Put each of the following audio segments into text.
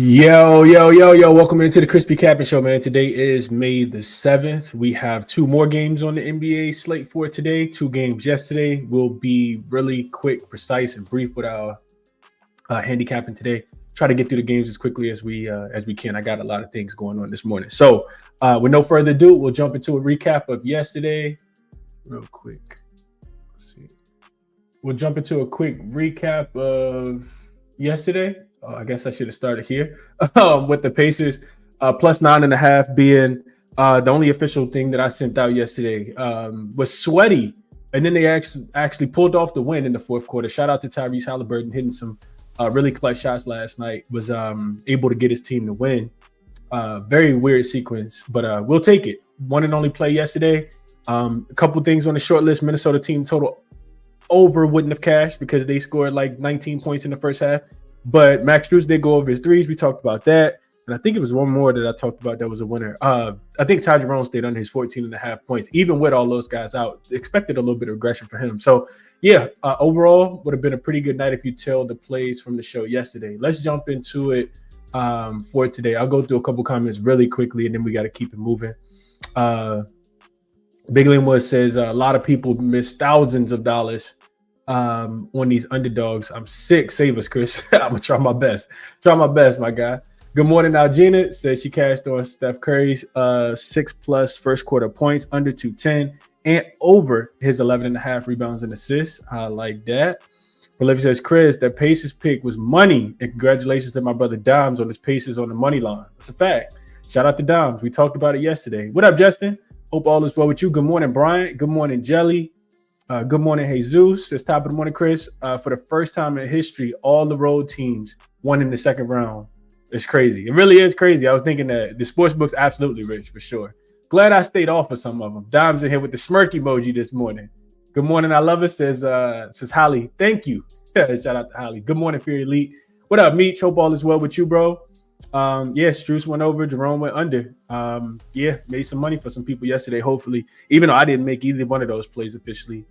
Yo. Welcome into the ChrisBeCappinn Show, man. Today is May the 7th. We have two more games on the NBA slate for today. 2 games yesterday. We'll be really quick, precise, and brief with our handicapping today. Try to get through the games as quickly as we can. I got a lot of things going on this morning. So with no further ado, we'll jump into a recap of yesterday real quick. Let's see. We'll jump into a quick recap of yesterday. I guess I should have started here with the Pacers plus 9.5 being the only official thing that I sent out yesterday. Was sweaty, and then they actually pulled off the win in the fourth quarter. Shout out to Tyrese Halliburton hitting some really clutch shots last night. Was able to get his team to win. Very weird sequence, but we'll take it. One and only play yesterday. A couple things on the short list. Minnesota team total over wouldn't have cashed because they scored like 19 points in the first half. But Max Strus did go over his threes. We talked about that. And I think it was one more that I talked about that was a winner. I think Ty Jerome stayed under his 14.5 points, even with all those guys out. Expected a little bit of aggression for him. So, yeah, overall, would have been a pretty good night if you tell the plays from the show yesterday. Let's jump into it for today. I'll go through a couple comments really quickly, and then we got to keep it moving. Big Lin says a lot of people miss thousands of dollars on these underdogs. I'm sick. Save us, Chris. I'm gonna try my best, my guy. Good morning, Algina says she cashed on Steph Curry's 6+ first quarter points under 210 and over his 11.5 rebounds and assists. I like that. Olivia says, Chris, that Pacers pick was money, and congratulations to my brother Dimes on his Pacers on the money line. That's a fact. Shout out to Dimes. We talked about it yesterday. What up, Justin? Hope all is well with you. Good morning, Bryant. Good morning, Jelly. Good morning, Jesus. It's top of the morning, Chris. For the first time in history, all the road teams won in the second round. It's crazy. It really is crazy. I was thinking that the sports book's absolutely rich for sure. Glad I stayed off of some of them. Dimes in here with the smirk emoji this morning. Good morning. I love it. Says Holly. Thank you. Shout out to Holly. Good morning, Fury Elite. What up, Meech? Hope all is well with you, bro. Strus went over. Jerome went under. Made some money for some people yesterday, hopefully. Even though I didn't make either one of those plays officially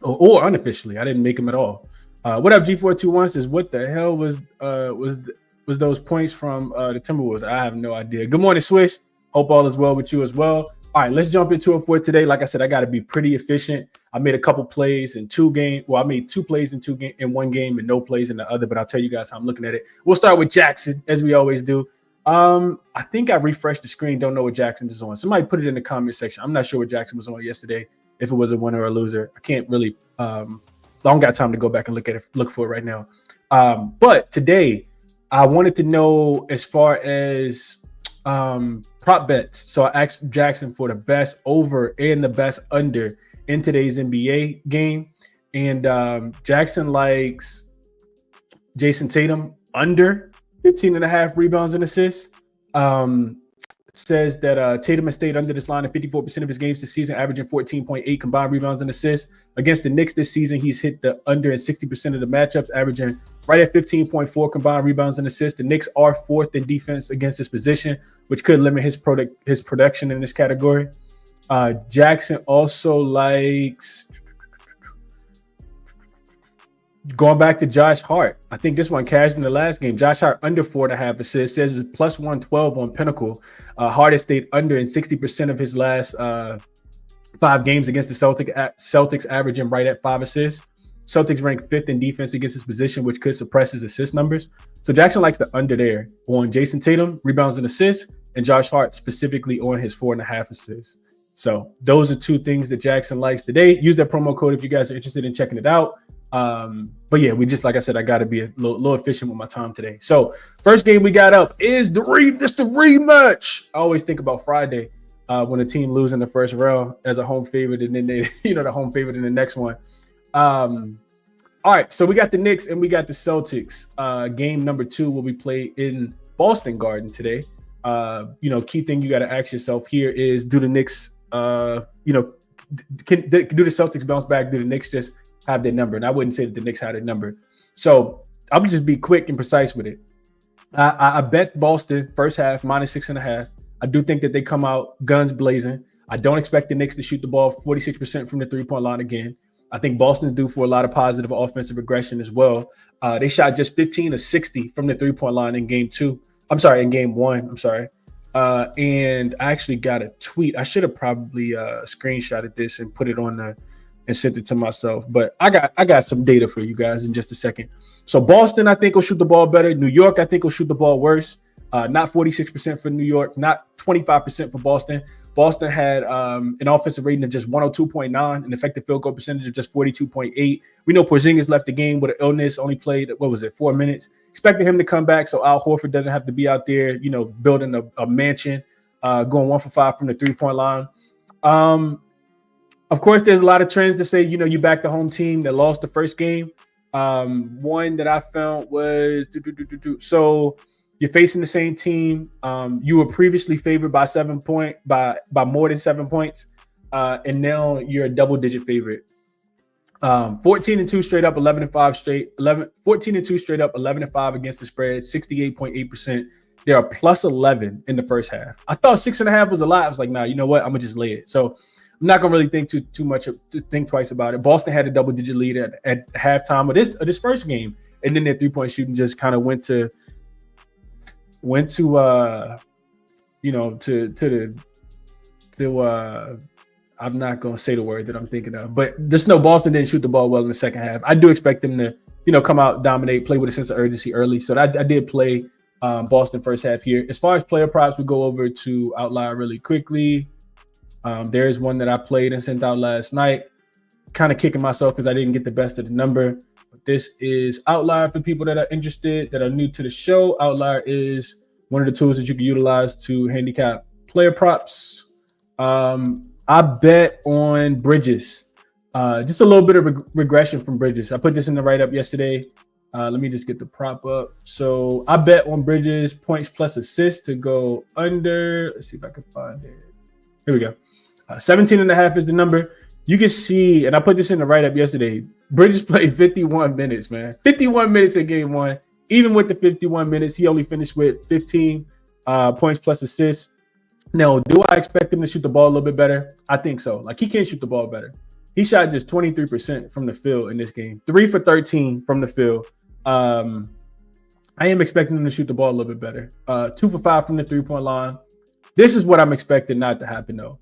or unofficially. I didn't make them at all. What up, G421 says, what the hell was those points from the Timberwolves? I have no idea. Good morning, Swish. Hope all is well with you as well. All right, let's jump into it for today. Like I said, I got to be pretty efficient. I made a couple plays in 2 games. Well, I made 2 plays in one game and no plays in the other, but I'll tell you guys how I'm looking at it. We'll start with Jackson, as we always do. I think I refreshed the screen. Don't know what Jackson is on. Somebody put it in the comment section. I'm not sure what Jackson was on yesterday, if it was a winner or a loser. I can't really I don't got time to go back and look for it right now. But today, I wanted to know as far as prop bets. So I asked Jackson for the best over and the best under in today's NBA game. And Jackson likes Jason Tatum under 15.5 rebounds and assists. Says that Tatum has stayed under this line in 54% of his games this season, averaging 14.8 combined rebounds and assists. Against the Knicks this season, he's hit the under in 60% of the matchups, averaging right at 15.4 combined rebounds and assists. The Knicks are 4th in defense against this position, which could limit his production in this category. Jackson also likes going back to Josh Hart. I think this one cashed in the last game. Josh Hart under 4.5 assists. Says it's plus 112 on Pinnacle. Hart has stayed under in 60% of his last 5 games against the Celtics, averaging right at 5 assists. Celtics rank 5th in defense against his position, which could suppress his assist numbers. So Jackson likes the under there on Jason Tatum, rebounds and assists, and Josh Hart specifically on his 4.5 assists. So those are 2 things that Jackson likes today. Use that promo code if you guys are interested in checking it out. But yeah, we just, like I said, I got to be a little efficient with my time today. So first game we got up is the rematch. I always think about Friday when a team loses in the first round as a home favorite, and then they, the home favorite in the next one. All right, so we got the Knicks and we got the Celtics. Game number 2 will be played in Boston Garden today. Key thing you got to ask yourself here is, do the Knicks, do the Celtics bounce back? Do the Knicks just have their number? And I wouldn't say that the Knicks had a number. So I'll just be quick and precise with it. I bet Boston first half minus 6.5. I do think that they come out guns blazing. I don't expect the Knicks to shoot the ball 46% from the 3-point line again. I think Boston's due for a lot of positive offensive regression as well. They shot just 15 of 60 from the three-point line in game one. And I actually got a tweet. I should have probably screenshotted this and put it on and sent it to myself. But I got some data for you guys in just a second. So Boston, I think, will shoot the ball better. New York, I think, will shoot the ball worse. Not 46% for New York, not 25% for Boston. Boston had an offensive rating of just 102.9, an effective field goal percentage of just 42.8. We know Porzingis left the game with an illness, only played, 4 minutes. Expecting him to come back so Al Horford doesn't have to be out there, building a mansion, going 1 for 5 from the three-point line. Of course, there's a lot of trends to say, you back the home team that lost the first game. One that I found was so you're facing the same team. You were previously favored by by more than 7 points, and now you're a double-digit favorite. 14-2 straight up, 11-5 straight, 14-2 straight up, 11-5 against the spread, 68.8%. They are plus 11 in the first half. I thought 6.5 was a lot. I was like, nah, you know what? I'm gonna just lay it. So I'm not gonna really think think twice about it. Boston had a double-digit lead at halftime of this first game, and then their three-point shooting just kind of went to I'm not going to say the word that I'm thinking of, but just know Boston didn't shoot the ball well in the second half. I do expect them to, come out, dominate, play with a sense of urgency early. So I did play Boston first half here. As far as player props, we go over to Outlier really quickly. There's one that I played and sent out last night. Kind of kicking myself because I didn't get the best of the number. But this is Outlier for people that are interested, that are new to the show. Outlier is one of the tools that you can utilize to handicap player props. I bet on Bridges. Just a little bit of regression from Bridges. I put this in the write-up yesterday. Let me just get the prop up. So I bet on Bridges points plus assists to go under. Let's see if I can find it. Here we go. 17.5 is the number. You can see, and I put this in the write-up yesterday, Bridges played 51 minutes, man. 51 minutes in game one. Even with the 51 minutes, he only finished with 15 points plus assists. Now, do I expect him to shoot the ball a little bit better? I think so. Like, he can shoot the ball better. He shot just 23% from the field in this game. 3 for 13 from the field. I am expecting him to shoot the ball a little bit better. 2 for 5 from the three-point line. This is what I'm expecting not to happen, though.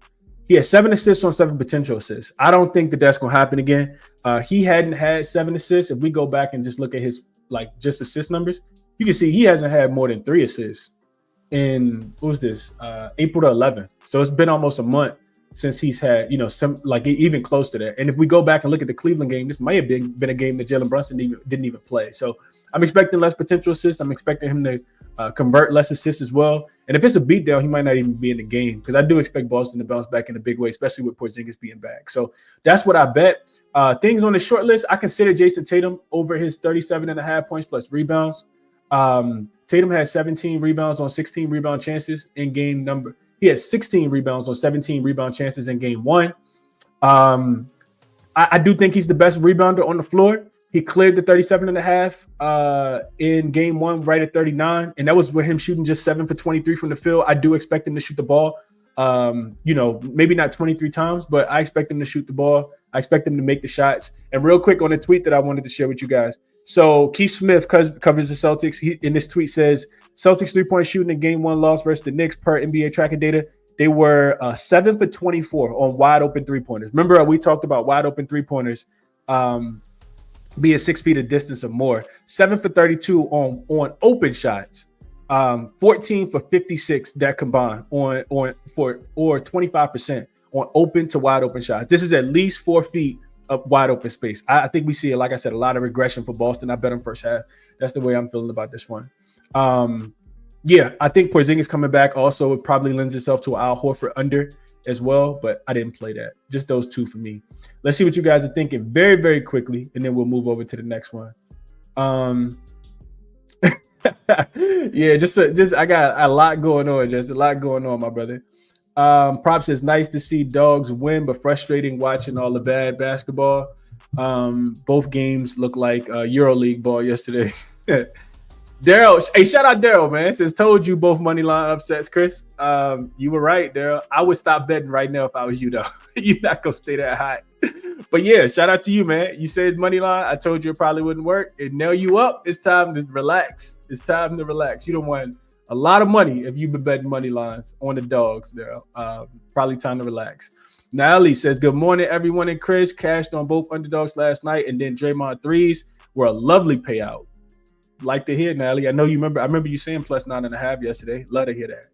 He has 7 assists on 7 potential assists. I don't think that's going to happen again. He hadn't had 7 assists. If we go back and just look at his, just assist numbers, you can see he hasn't had more than 3 assists in, April the 11th. So it's been almost a month since he's had, some even close to that. And if we go back and look at the Cleveland game, this may have been a game that Jalen Brunson didn't even play. So I'm expecting less potential assists. I'm expecting him to convert less assists as well. And if it's a beatdown, he might not even be in the game, because I do expect Boston to bounce back in a big way, especially with Porzingis being back. So that's what I bet. Things on the short list, I consider Jason Tatum over his 37.5 points plus rebounds. Tatum had 17 rebounds on 16 rebound chances in game number. He had 16 rebounds on 17 rebound chances in game one. I do think he's the best rebounder on the floor. He cleared the 37.5 in game one, right at 39. And that was with him shooting just 7 for 23 from the field. I do expect him to shoot the ball, maybe not 23 times, but I expect him to shoot the ball. I expect him to make the shots. And real quick on a tweet that I wanted to share with you guys. So Keith Smith covers the Celtics. He, in this tweet, says Celtics 3-point shooting in game one loss versus the Knicks per NBA tracking data. They were 7 for 24 on wide open 3-pointers. Remember, we talked about wide open 3-pointers being 6 feet of distance or more. 7 for 32 on open shots. 14 for 56 that combined or 25% on open to wide open shots. This is at least 4 feet of wide open space. I think we see, like I said, a lot of regression for Boston. I bet them first half. That's the way I'm feeling about this one. I think Porzingis coming back also it probably lends itself to Al Horford under as well, but I didn't play that. Just those two for me. Let's see what you guys are thinking very, very quickly, and then we'll move over to the next one. Just I got a lot going on. Just a lot going on, my brother. Props says nice to see dogs win, but frustrating watching all the bad basketball. Both games look like EuroLeague ball yesterday. Daryl, hey, shout out Daryl, man. Says told you both money line upsets, Chris. You were right, Daryl. I would stop betting right now if I was you, though. You're not gonna stay that high. But yeah, shout out to you, man. You said money line. I told you it probably wouldn't work. And now you up. It's time to relax. It's time to relax. You don't want a lot of money if you've been betting money lines on the dogs, Daryl. Probably time to relax. Natalie says, good morning, everyone. And Chris cashed on both underdogs last night, and then Draymond threes were a lovely payout. Like to hear, Natalie. I know you remember. I remember you saying plus 9.5 yesterday. Love to hear that.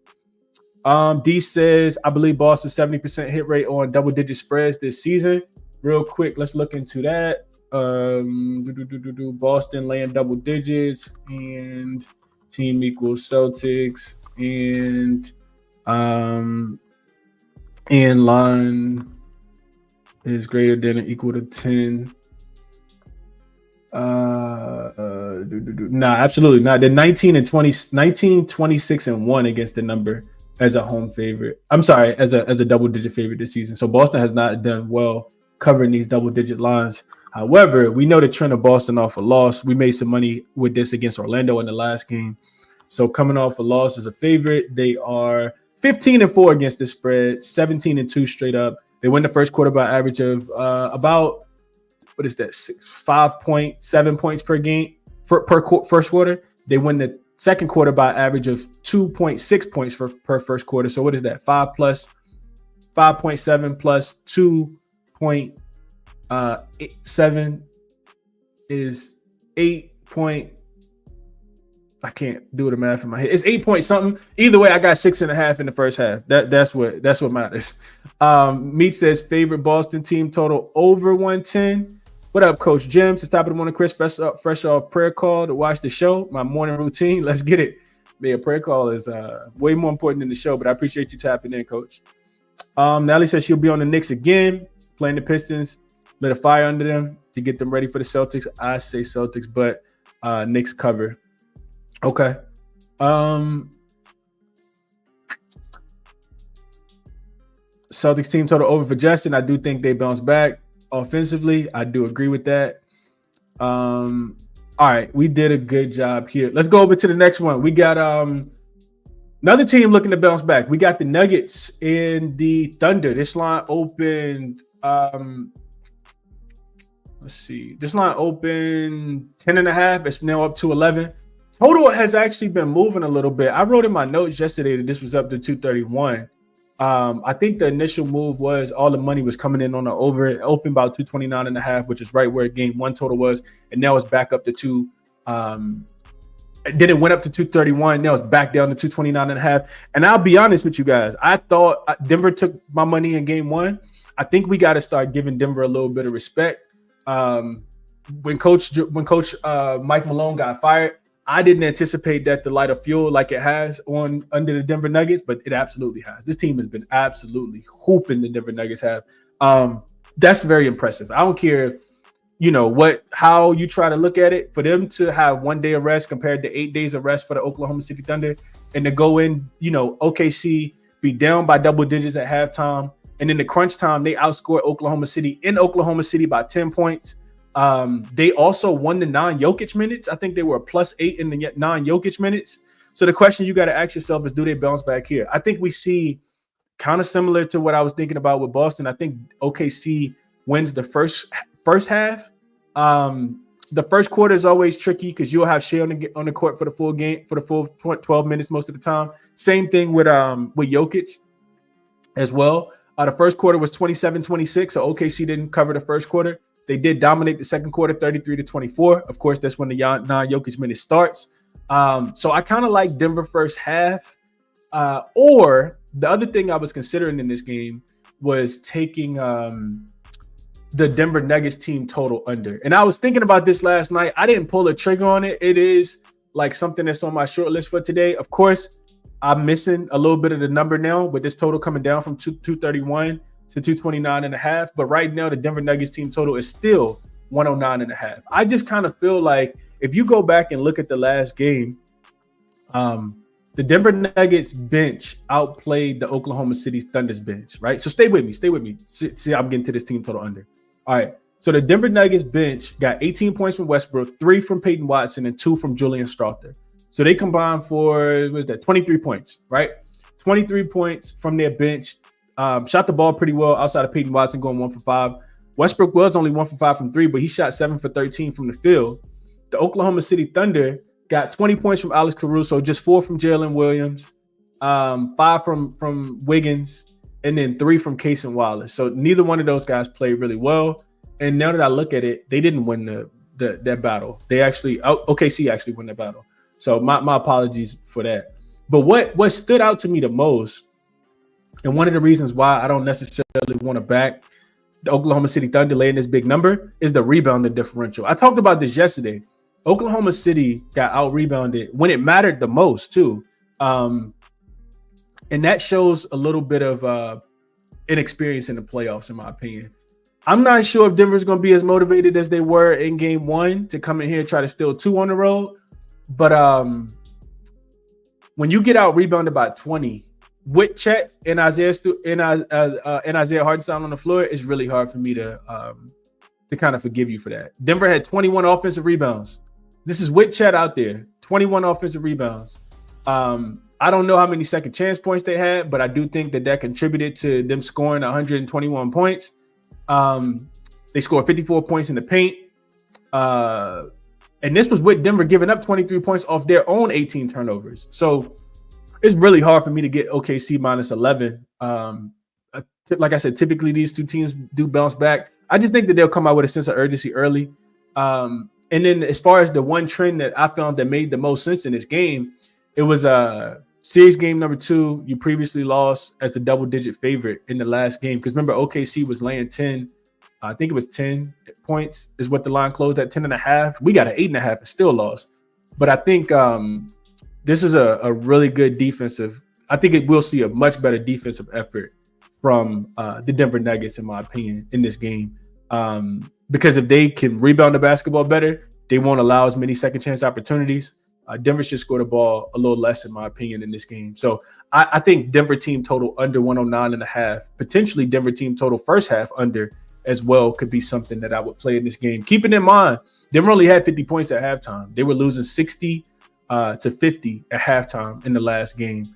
D says, I believe Boston's 70% hit rate on double-digit spreads this season. Real quick, let's look into that. Boston laying double digits and team equals Celtics and line is greater than or equal to 10. Nah, absolutely not. They're 19, 26, and 1 against the number as a home favorite. I'm sorry, as a double-digit favorite this season. So Boston has not done well covering these double-digit lines. However, we know the trend of Boston off a loss. We made some money with this against Orlando in the last game. So coming off a loss as a favorite, they are 15-4 against the spread, 17-2 straight up. They win the first quarter by average of about, what is that, 5.7 points per game per first quarter. They win the second quarter by average of 2.6 points per first quarter. So what is that? 5.7 plus 2.7 is 8 point. I can't do the math in my head. It's 8 point something. Either way, I got 6.5 in the first half. That's what matters. Meat says favorite Boston team total over 110. What up, Coach Jim? Since top of the morning, Chris, fresh off prayer call to watch the show. My morning routine. Let's get it. Man, prayer call is way more important than the show, but I appreciate you tapping in, Coach. Natalie says she'll be on the Knicks again, playing the Pistons. Lit a fire under them to get them ready for the Celtics. I say Celtics, but Knicks cover. Okay. Celtics team total over for Justin. I do think they bounce back offensively. I do agree with that. All right, we did a good job here. Let's go over to the next one. We got another team looking to bounce back. We got the Nuggets and the Thunder. This line opened let's see. This line opened 10.5. It's now up to 11. Total has actually been moving a little bit. I wrote in my notes yesterday that this was up to 231. I think the initial move was all the money was coming in on the over. It opened about 229.5, which is right where game one total was. And now it's back up to then it went up to 231. Now it's back down to 229.5. And I'll be honest with you guys. I thought Denver took my money in game one. I think we got to start giving Denver a little bit of respect. When Coach Mike Malone got fired, I didn't anticipate that to light a fuel like it has under the Denver Nuggets, but it absolutely has. This team has been absolutely hooping. The Denver Nuggets have. That's very impressive. I don't care, how you try to look at it. For them to have 1 day of rest compared to 8 days of rest for the Oklahoma City Thunder, and to go in, OKC be down by double digits at halftime, and in the crunch time they outscored Oklahoma City in Oklahoma City by 10 points. They also won the non-Jokic minutes. I think they were +8 in the non-Jokic minutes. So the question you got to ask yourself is, do they bounce back here? I think we see kind of similar to what I was thinking about with Boston. I think OKC wins the first half. The first quarter is always tricky because you'll have Shea on the court for the full game, for the full 12 minutes most of the time. Same thing with Jokic as well. The first quarter was 27-26, so OKC didn't cover the first quarter. They did dominate the second quarter, 33-24. Of course, that's when the non-Jokic minute starts. So I kind of like Denver first half. Or the other thing I was considering in this game was taking the Denver Nuggets team total under. And I was thinking about this last night. I didn't pull a trigger on it. It is like something that's on my short list for today. Of course, I'm missing a little bit of the number now with this total coming down from 231 to 229.5. But right now, the Denver Nuggets team total is still 109.5. I just kind of feel like if you go back and look at the last game, the Denver Nuggets bench outplayed the Oklahoma City Thunder's bench, right? So stay with me. See, I'm getting to this team total under. All right. So the Denver Nuggets bench got 18 points from Westbrook, 3 from Peyton Watson, and 2 from Julian Strawther. So they combined for, 23 points, right? 23 points from their bench. Shot the ball pretty well outside of Peyton Watson going 1 for 5. Westbrook was only 1 for 5 from 3, but he shot 7 for 13 from the field. The Oklahoma City Thunder got 20 points from Alex Caruso, just 4 from Jalen Williams, 5 from Wiggins, and then 3 from Case and Wallace. So neither one of those guys played really well. And now that I look at it, they didn't win that battle. OKC actually won that battle. So my apologies for that. But what stood out to me the most, and one of the reasons why I don't necessarily want to back the Oklahoma City Thunder laying this big number, is the rebounding differential. I talked about this yesterday. Oklahoma City got out-rebounded when it mattered the most, too. And that shows a little bit of inexperience in the playoffs, in my opinion. I'm not sure if Denver's going to be as motivated as they were in game 1 to come in here and try to steal 2 on the road. But when you get out-rebounded by 20, with Chet and Isaiah Hartenstein on the floor, it's really hard for me to kind of forgive you for that. Denver had 21 offensive rebounds. This is with Chet out there, 21 offensive rebounds. I don't know how many second chance points they had, but I do think that contributed to them scoring 121 points. They scored 54 points in the paint. And this was with Denver giving up 23 points off their own 18 turnovers. So it's really hard for me to get OKC minus 11. Like I said, typically these two teams do bounce back. I just think that they'll come out with a sense of urgency early. And then as far as the one trend that I found that made the most sense in this game, it was series game number 2. You previously lost as the double-digit favorite in the last game. Because remember, OKC was laying 10. I think it was 10 points is what the line closed at, 10.5. We got an 8.5 and still lost. But I think this is a really good defensive. I think we'll see a much better defensive effort from the Denver Nuggets, in my opinion, in this game. Because if they can rebound the basketball better, they won't allow as many second chance opportunities. Denver should score the ball a little less, in my opinion, in this game. So I think Denver team total under 109.5. Potentially Denver team total first half under as well could be something that I would play in this game. Keeping in mind, Denver only had 50 points at halftime. They were losing 60 to 50 at halftime in the last game.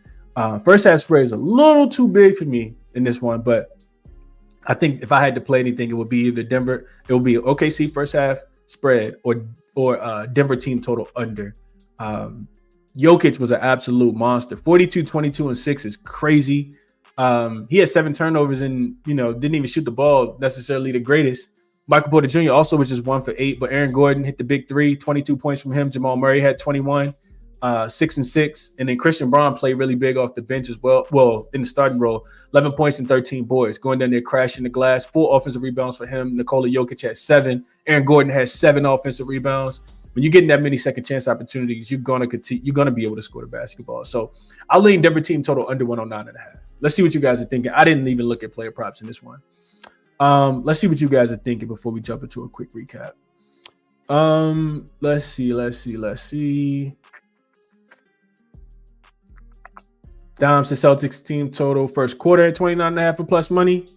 First half spread is a little too big for me in this one, but I think if I had to play anything, it would be either Denver. It would be OKC first half spread or Denver team total under. Jokic was an absolute monster. 42, 22, and 6 is crazy. He had 7 turnovers and didn't even shoot the ball necessarily the greatest. Michael Porter Jr. also was just 1 for 8, but Aaron Gordon hit the big 3, 22 points from him. Jamal Murray had 21, 6 and 6, and then Christian Braun played really big off the bench as well. Well, in the starting role, 11 points and 13 boards, going down there crashing the glass. 4 offensive rebounds for him. Nikola Jokic had 7. Aaron Gordon has 7 offensive rebounds. When you're getting that many second chance opportunities, you're gonna be able to score the basketball. So I'll lean Denver team total under 109.5. Let's see what you guys are thinking. I didn't even look at player props in this one. Let's see what you guys are thinking before we jump into a quick recap. Let's see. Dom's the Celtics team total first quarter at 29.5 for plus money.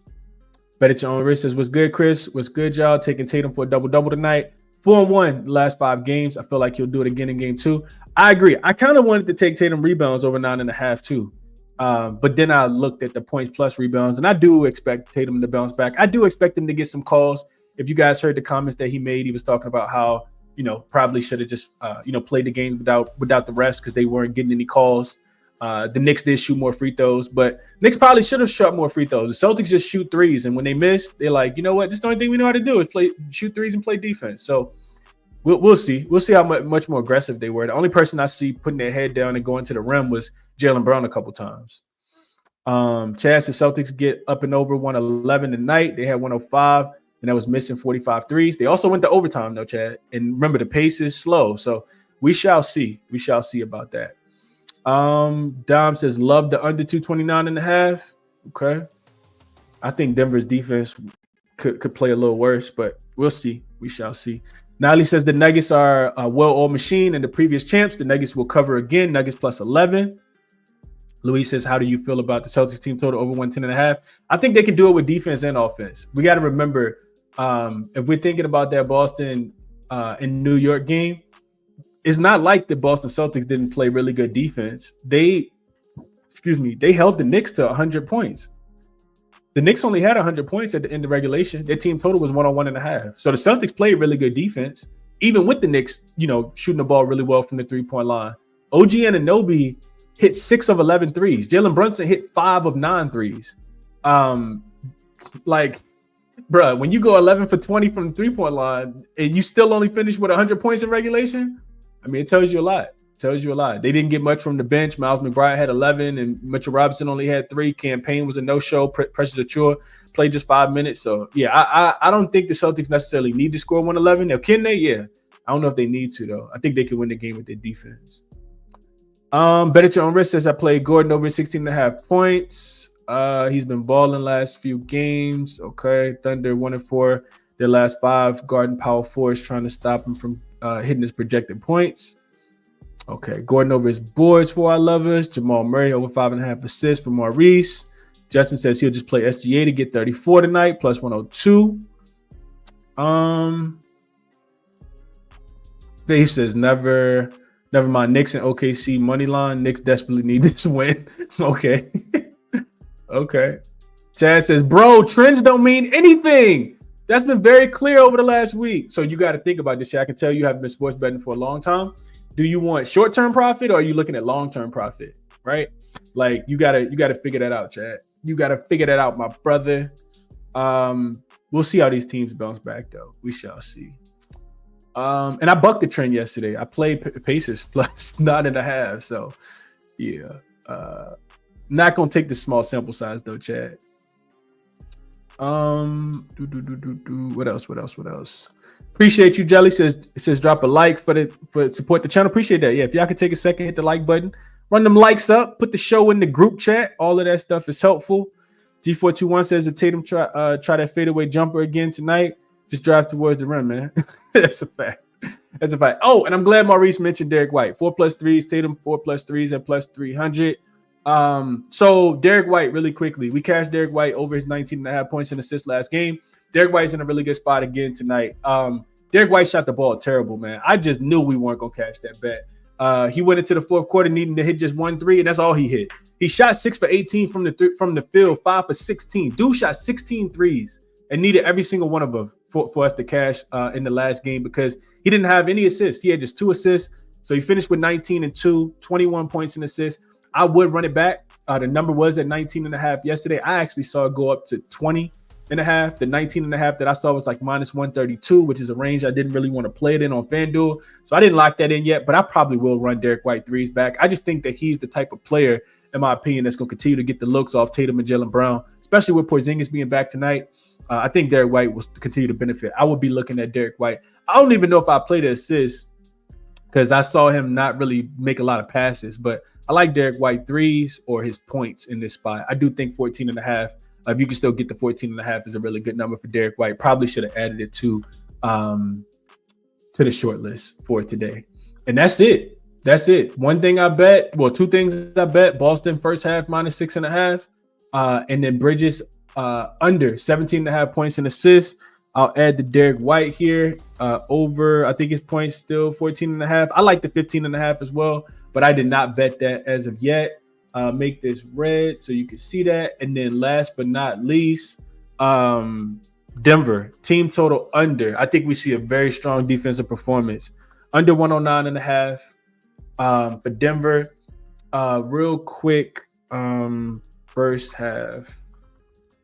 Bet at your own risk. Says, what's good, Chris? What's good, y'all? Taking Tatum for a double-double tonight. 4-1 the last 5 games. I feel like he'll do it again in game 2. I agree. I kind of wanted to take Tatum rebounds over 9.5 too. But then I looked at the points plus rebounds, and I do expect Tatum to bounce back. I do expect him to get some calls. If you guys heard the comments that he made, he was talking about how, probably should have just, played the game without the refs because they weren't getting any calls. The Knicks did shoot more free throws, but Knicks probably should have shot more free throws. The Celtics just shoot threes, and when they miss, they're like, you know what? This is the only thing we know how to do is shoot threes and play defense. So we'll see. We'll see how much more aggressive they were. The only person I see putting their head down and going to the rim was Jaylen Brown a couple times. Chaz, the Celtics get up and over 111 tonight. They had 105, and that was missing 45 threes. They also went to overtime, though, Chad. And remember, the pace is slow, so we shall see. We shall see about that. Dom says, love the under 229.5. Okay. I think Denver's defense could play a little worse, but we'll see. We shall see. Nolly says the Nuggets are a well-oiled machine and the previous champs. The Nuggets will cover again. Nuggets plus 11. Luis says, how do you feel about the Celtics team total over 110.5? I think they can do it with defense and offense. We got to remember, if we're thinking about that Boston and New York game, it's not like the Boston Celtics didn't play really good defense. They held the Knicks to 100 points. The Knicks only had 100 points at the end of regulation. Their team total was 101.5. So the Celtics played really good defense, even with the Knicks, shooting the ball really well from the three-point line. OG Anunoby hit 6 of 11 threes. Jalen Brunson hit 5 of 9 threes. Bruh, when you go 11 for 20 from the three-point line and you still only finish with 100 points in regulation, I mean, it tells you a lot. They didn't get much from the bench. Miles McBride had 11 and Mitchell Robinson only had 3. Campaign was a no-show. Precious Achiuwa played just 5 minutes. So, yeah, I don't think the Celtics necessarily need to score 111. Now, can they? Yeah. I don't know if they need to, though. I think they can win the game with their defense. Bet at your own risk says I played Gordon over 16.5 points. He's been balling last few games. Okay. Thunder 1-4. Their last 5. Garden power forwards trying to stop him from hitting his projected points. Okay. Gordon over his boards for our lovers. Jamal Murray over 5.5 assists for Maurice. Justin says he'll just play SGA to get 34 tonight, plus 102. Dave says never mind. Knicks and OKC money line. Knicks desperately need this win. Okay. Okay. Chad says, bro, trends don't mean anything. That's been very clear over the last week. So you got to think about this shit. I can tell you haven't been sports betting for a long time. Do you want short-term profit or are you looking at long-term profit? Right? Like you gotta figure that out, Chad. You gotta figure that out, my brother. We'll see how these teams bounce back, though. We shall see. And I bucked the trend yesterday. I played Pacers plus 9.5. So yeah. Not gonna take the small sample size though, Chad. What else? Appreciate you, Jelly. Says drop a like for support the channel. Appreciate that. Yeah, if y'all could take a second, hit the like button, run them likes up, put the show in the group chat. All of that stuff is helpful. G421 says if Tatum try that fadeaway jumper again tonight, just drive towards the rim, man. That's a fact. Oh, and I'm glad Maurice mentioned Derek White. 4+ threes, Tatum 4+ threes at plus 300. So Derek White, really quickly, we cashed Derek White over his 19.5 points and assists last game. Derek White's in a really good spot again tonight. Derek White shot the ball terrible, man. I just knew we weren't gonna cash that bet. He went into the fourth quarter needing to hit just 1 3, and that's all he hit. He shot 6 for 18 from the field, 5 for 16. Dude shot 16 threes and needed every single one of them for us to cash in the last game because he didn't have any assists. He had just 2 assists, so he finished with 19 and 2, 21 points in assists. I would run it back. The number was at 19.5 yesterday. I actually saw it go up to 20.5. The 19.5 that I saw was like minus 132, which is a range I didn't really want to play it in on FanDuel. So I didn't lock that in yet, but I probably will run Derek White threes back. I just think that he's the type of player, in my opinion, that's going to continue to get the looks off Tatum and Jaylen Brown, especially with Porzingis being back tonight. I think Derek White will continue to benefit. I would be looking at Derek White. I don't even know if I play the assist because I saw him not really make a lot of passes, but I like Derek White threes or his points in this spot. I do think 14.5. If you can still get the 14.5 is a really good number for Derek White. Probably should have added it to the short list for today. And that's it. One thing I bet, well, 2 things I bet. Boston first half minus 6.5. And then Bridges under 17.5 points and assists. I'll add the Derek White here over, I think his points still 14.5. I like the 15.5 as well, but I did not bet that as of yet. Make this red so you can see that. And then last but not least, Denver team total under. I think we see a very strong defensive performance. Under 109.5 for Denver. Real quick, first half.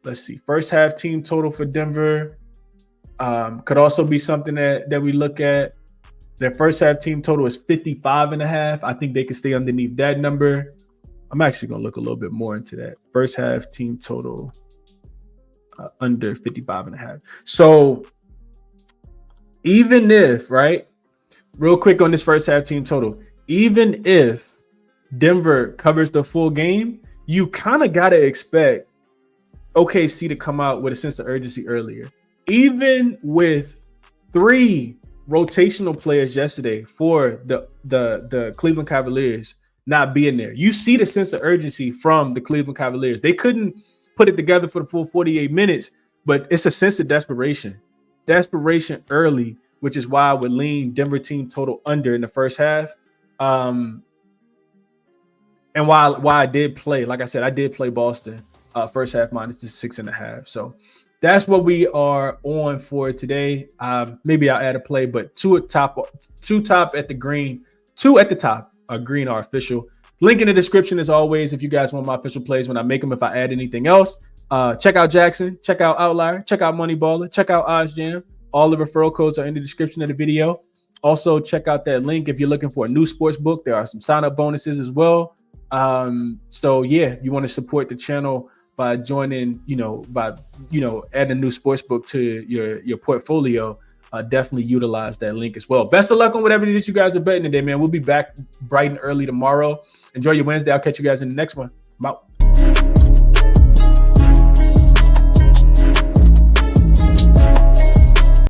Let's see. First half team total for Denver. Could also be something that we look at. Their first half team total is 55.5. I think they can stay underneath that number. I'm actually going to look a little bit more into that. First half team total under 55.5. So even if, right, real quick on this first half team total, even if Denver covers the full game, you kind of got to expect OKC to come out with a sense of urgency earlier. Even with 3 rotational players yesterday for the Cleveland Cavaliers not being there, you see the sense of urgency from the Cleveland Cavaliers. They couldn't put it together for the full 48 minutes, but it's a sense of desperation early which is why I would lean Denver team total under in the first half. And why I did play, like I said, I did play Boston first half minus the 6.5. So that's what we are on for today. Maybe I'll add a play, but two top at the green, 2 at the top. Green are official. Link in the description as always if you guys want my official plays when I make them. If I add anything else, check out Jackson, check out Outlier, check out Moneyballer, check out OddsJam. All the referral codes are in the description of the video. Also, check out that link if you're looking for a new sports book. There are some sign-up bonuses as well. So yeah, you want to support the channel by joining, adding a new sports book to your portfolio. Definitely utilize that link as well. Best of luck on whatever it is you guys are betting today, man. We'll be back bright and early tomorrow. Enjoy your Wednesday. I'll catch you guys in the next one. I'm out.